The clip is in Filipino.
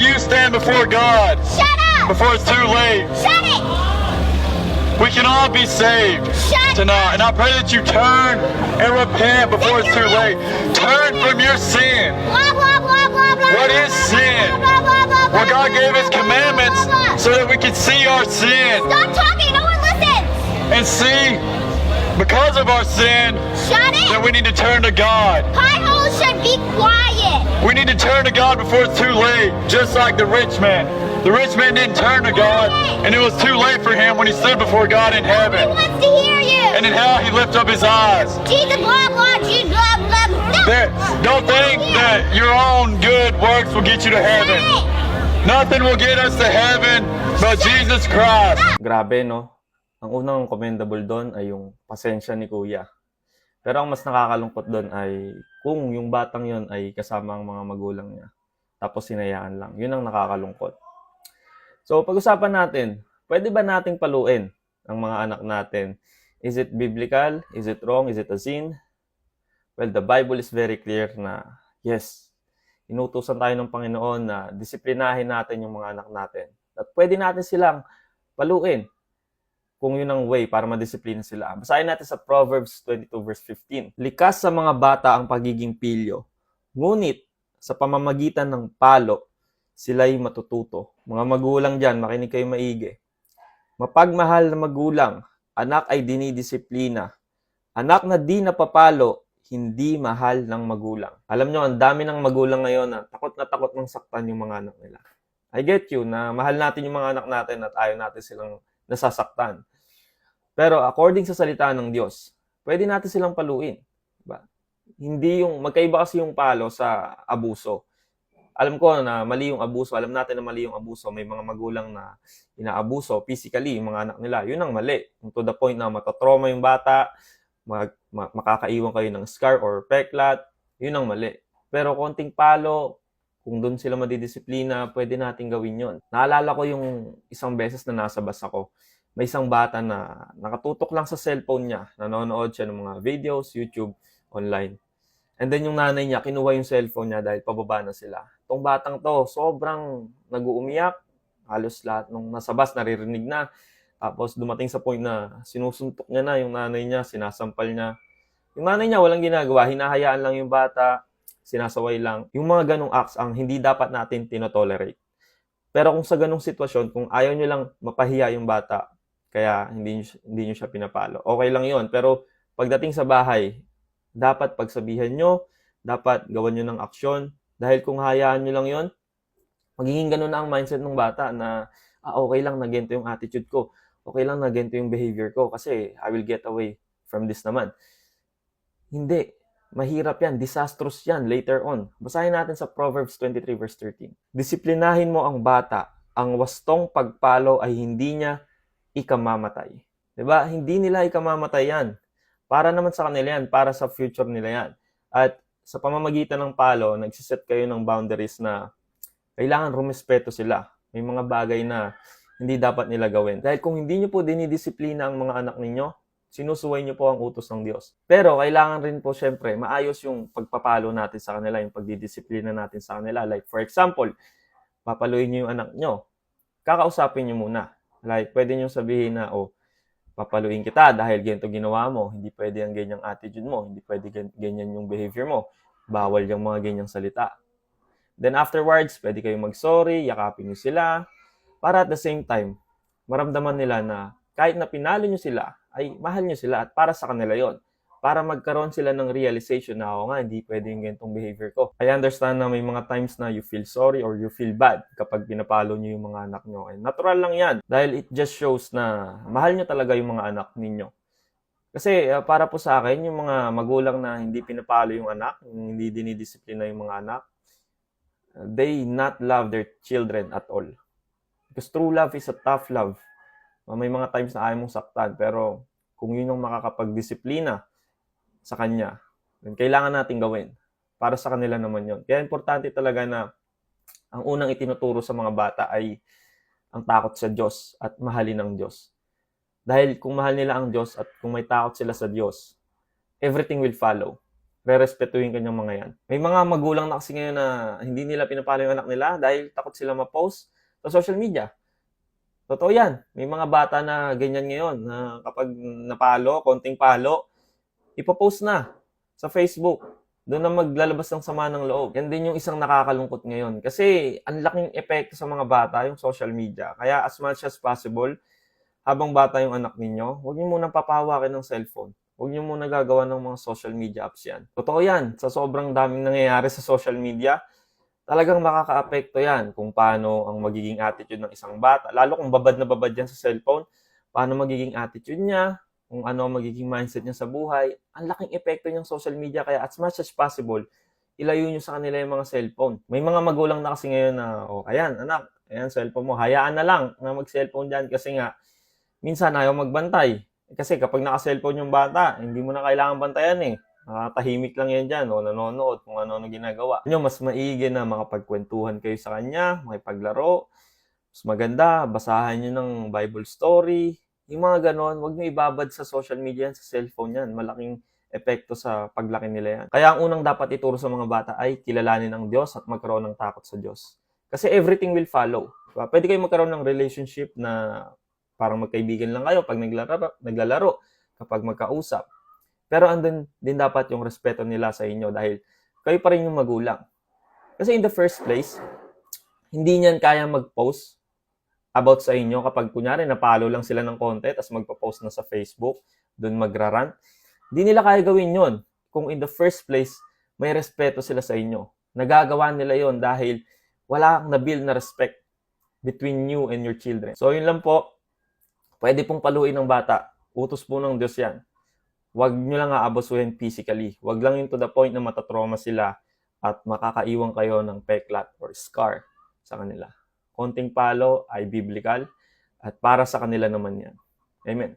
You stand before God. Shut up! Before it's too late. Shut it! We can all be saved Shut tonight. And I pray that you turn and repent before it's too late. Turn from your sin. Blah, blah, blah, blah, blah. What is sin? Blah, blah, blah, blah, Well, God blah, gave blah, His blah, commandments blah, blah, blah. so that we can see our sin Stop talking, no one listens! and see because of our sin Shut that it! we need to turn to God. High holes should be quiet! We need to turn to God before it's too late, just like the rich man. The rich man didn't turn to God, and it was too late for him when he stood before God in He heaven. wants to hear you! And in hell, he lifted up his eyes. Jesus, blah, blah, Jesus, blah, blah, blah. There, don't think that your own good works will get you to heaven. Nothing will get us to heaven but Jesus Christ. Grabe, no? Ang unang commendable doon ay yung pasensya ni Kuya. Pero ang mas nakakalungkot doon ay kung yung batang yon ay kasama ang mga magulang niya. Tapos hinayaan lang. Yun ang nakakalungkot. So, pag-usapan natin, pwede ba nating paluin ang mga anak natin? Is it biblical? Is it wrong? Is it a sin? Well, the Bible is very clear na yes, inutusan tayo ng Panginoon na disiplinahin natin yung mga anak natin. At pwede natin silang paluin kung yun ang way para madisiplina sila. Basahin natin sa Proverbs 22 verse 15. Likas sa mga bata ang pagiging pilyo, ngunit sa pamamagitan ng palo, sila'y matututo. Mga magulang dyan, makinig kayo maigi. Mapagmahal na magulang, anak ay dinidisiplina. Anak na di napapalo, hindi mahal ng magulang. Alam nyo, ang dami ng magulang ngayon na takot ng saktan yung mga anak nila. I get you na mahal natin yung mga anak natin at ayaw natin silang nasasaktan. Pero according sa salita ng Diyos, pwede natin silang paluin. Diba? Hindi yung, magkaiba kasi yung palo sa abuso. Alam ko na mali yung abuso, alam natin na mali yung abuso. May mga magulang na inaabuso physically yung mga anak nila. Yun ang mali. To the point na matatrauma yung bata, makakaiwan kayo ng scar or peklat, yun ang mali. Pero konting palo, kung doon sila madidisiplina, pwede natin gawin yon. Naalala ko yung isang beses na nasa bus ako. May isang bata na nakatutok lang sa cellphone niya. Nanonood siya ng mga videos, YouTube, online. And then yung nanay niya, kinuha yung cellphone niya dahil pababa na sila. Itong batang to, sobrang nag-uumiyak. Halos lahat nung nasa bus, naririnig na. Tapos dumating sa point na sinusuntok niya na yung nanay niya, sinasampal niya. Yung nanay niya walang ginagawa, hinahayaan lang yung bata, sinasaway lang. Yung mga ganong acts ang hindi dapat natin tinotolerate. Pero kung sa ganong sitwasyon, kung ayaw nyo lang mapahiya yung bata, kaya hindi nyo siya pinapalo, okay lang yon. Pero pagdating sa bahay, dapat pagsabihan nyo, dapat gawan nyo ng aksyon. Dahil kung hayaan nyo lang yon, magiging ganun na ang mindset ng bata na okay lang na ganito yung attitude ko. Okay lang na ganito yung behavior ko kasi I will get away from this naman. Hindi. Mahirap yan. Disastrous yan later on. Basahin natin sa Proverbs 23 verse 13. Disiplinahin mo ang bata. Ang wastong pagpalo ay hindi niya ikamamatay. Diba? Hindi nila ikamamatay yan. Para naman sa kanila yan. Para sa future nila yan. At sa pamamagitan ng palo, nagsiset kayo ng boundaries na kailangan rumespeto sila. May mga bagay na hindi dapat nila gawin. Dahil kung hindi nyo po dinidisiplina ang mga anak ninyo, sinusuway nyo po ang utos ng Diyos. Pero kailangan rin po syempre, maayos yung pagpapalo natin sa kanila, yung pagdidisiplina natin sa kanila. Like for example, papaluin nyo yung anak nyo. Kakausapin nyo muna. Like pwede nyo sabihin na, papaluin kita dahil ganito ginawa mo. Hindi pwede ang ganyang attitude mo. Hindi pwede ganyan yung behavior mo. Bawal yung mga ganyang salita. Then afterwards, pwede kayong mag-sorry, yakapin nyo sila. Para at the same time, maramdaman nila na kahit na pinalo nyo sila, ay mahal nyo sila at para sa kanila yon. Para magkaroon sila ng realization na ako nga, hindi pwede yung ganitong behavior ko. I understand na may mga times na you feel sorry or you feel bad kapag pinapalo nyo yung mga anak nyo. And natural lang yan dahil it just shows na mahal nyo talaga yung mga anak ninyo. Kasi para po sa akin, yung mga magulang na hindi pinapalo yung anak, hindi dinidisiplina yung mga anak, they not love their children at all. Because true love is a tough love. May mga times na ayaw mong saktan, pero kung yun yung makakapagdisiplina sa kanya, then kailangan natin gawin. Para sa kanila naman yun. Kaya importante talaga na ang unang itinuturo sa mga bata ay ang takot sa Diyos at mahalin ang Diyos. Dahil kung mahal nila ang Diyos at kung may takot sila sa Diyos, everything will follow. rerespetuhin ko yung mga yan. May mga magulang na kasi ngayon na hindi nila pinapalo yung anak nila dahil takot sila ma-post sa social media. Totoo yan. May mga bata na ganyan ngayon na kapag napalo, konting palo, ipopost na sa Facebook. Doon na maglalabas ng sama ng loob. Yan din yung isang nakakalungkot ngayon. Kasi ang laking epekto sa mga bata yung social media. Kaya as much as possible, habang bata yung anak ninyo, huwag niyo munang papahawakin ng cellphone. Huwag niyo muna gagawa ng mga social media apps yan. Totoo yan. Sa sobrang daming nangyayari sa social media, talagang makaka-apekto yan kung paano ang magiging attitude ng isang bata. Lalo kung babad na babad yan sa cellphone, paano magiging attitude niya, kung ano ang magiging mindset niya sa buhay. Ang laking epekto niyang social media, kaya as much as possible, ilayo niyo sa kanila yung mga cellphone. May mga magulang na kasi ngayon na, ayan, anak, ayan, cellphone mo. Hayaan na lang na mag-cellphone dyan kasi nga, minsan ayaw magbantay. Kasi kapag naka-cellphone yung bata, hindi mo na kailangan bantayan eh. Nakatahimik lang yan dyan, o nanonood kung ano-ano ginagawa. Mas maigi na makapagkwentuhan kayo sa kanya, makipaglaro. Mas maganda, basahan nyo ng Bible story. Yung mga ganon, huwag nyo ibabad sa social media yan, sa cellphone yan. Malaking epekto sa paglaki nila yan. Kaya ang unang dapat ituro sa mga bata ay kilalanin ang Diyos at magkaroon ng takot sa Diyos. Kasi everything will follow. Diba? Pwede kayo magkaroon ng relationship na parang magkaibigan lang kayo pag naglalaro, kapag magkausap. Pero andun din dapat yung respeto nila sa inyo dahil kayo pa rin yung magulang. Kasi in the first place, hindi niyan kaya mag-post about sa inyo kapag kunyari napalo lang sila ng konti tapos magpo-post na sa Facebook, dun magrarant. Hindi nila kaya gawin yon kung in the first place may respeto sila sa inyo. Nagagawa nila yon dahil wala kang na-build na respect between you and your children. So yun lang po, pwede pong paluin ng bata. Utos po ng Diyos yan. Huwag nyo lang aabusuhin physically. Huwag lang yung to the point na matatrauma sila at makakaiwan kayo ng peklat or scar sa kanila. Konting palo ay biblical at para sa kanila naman yan. Amen.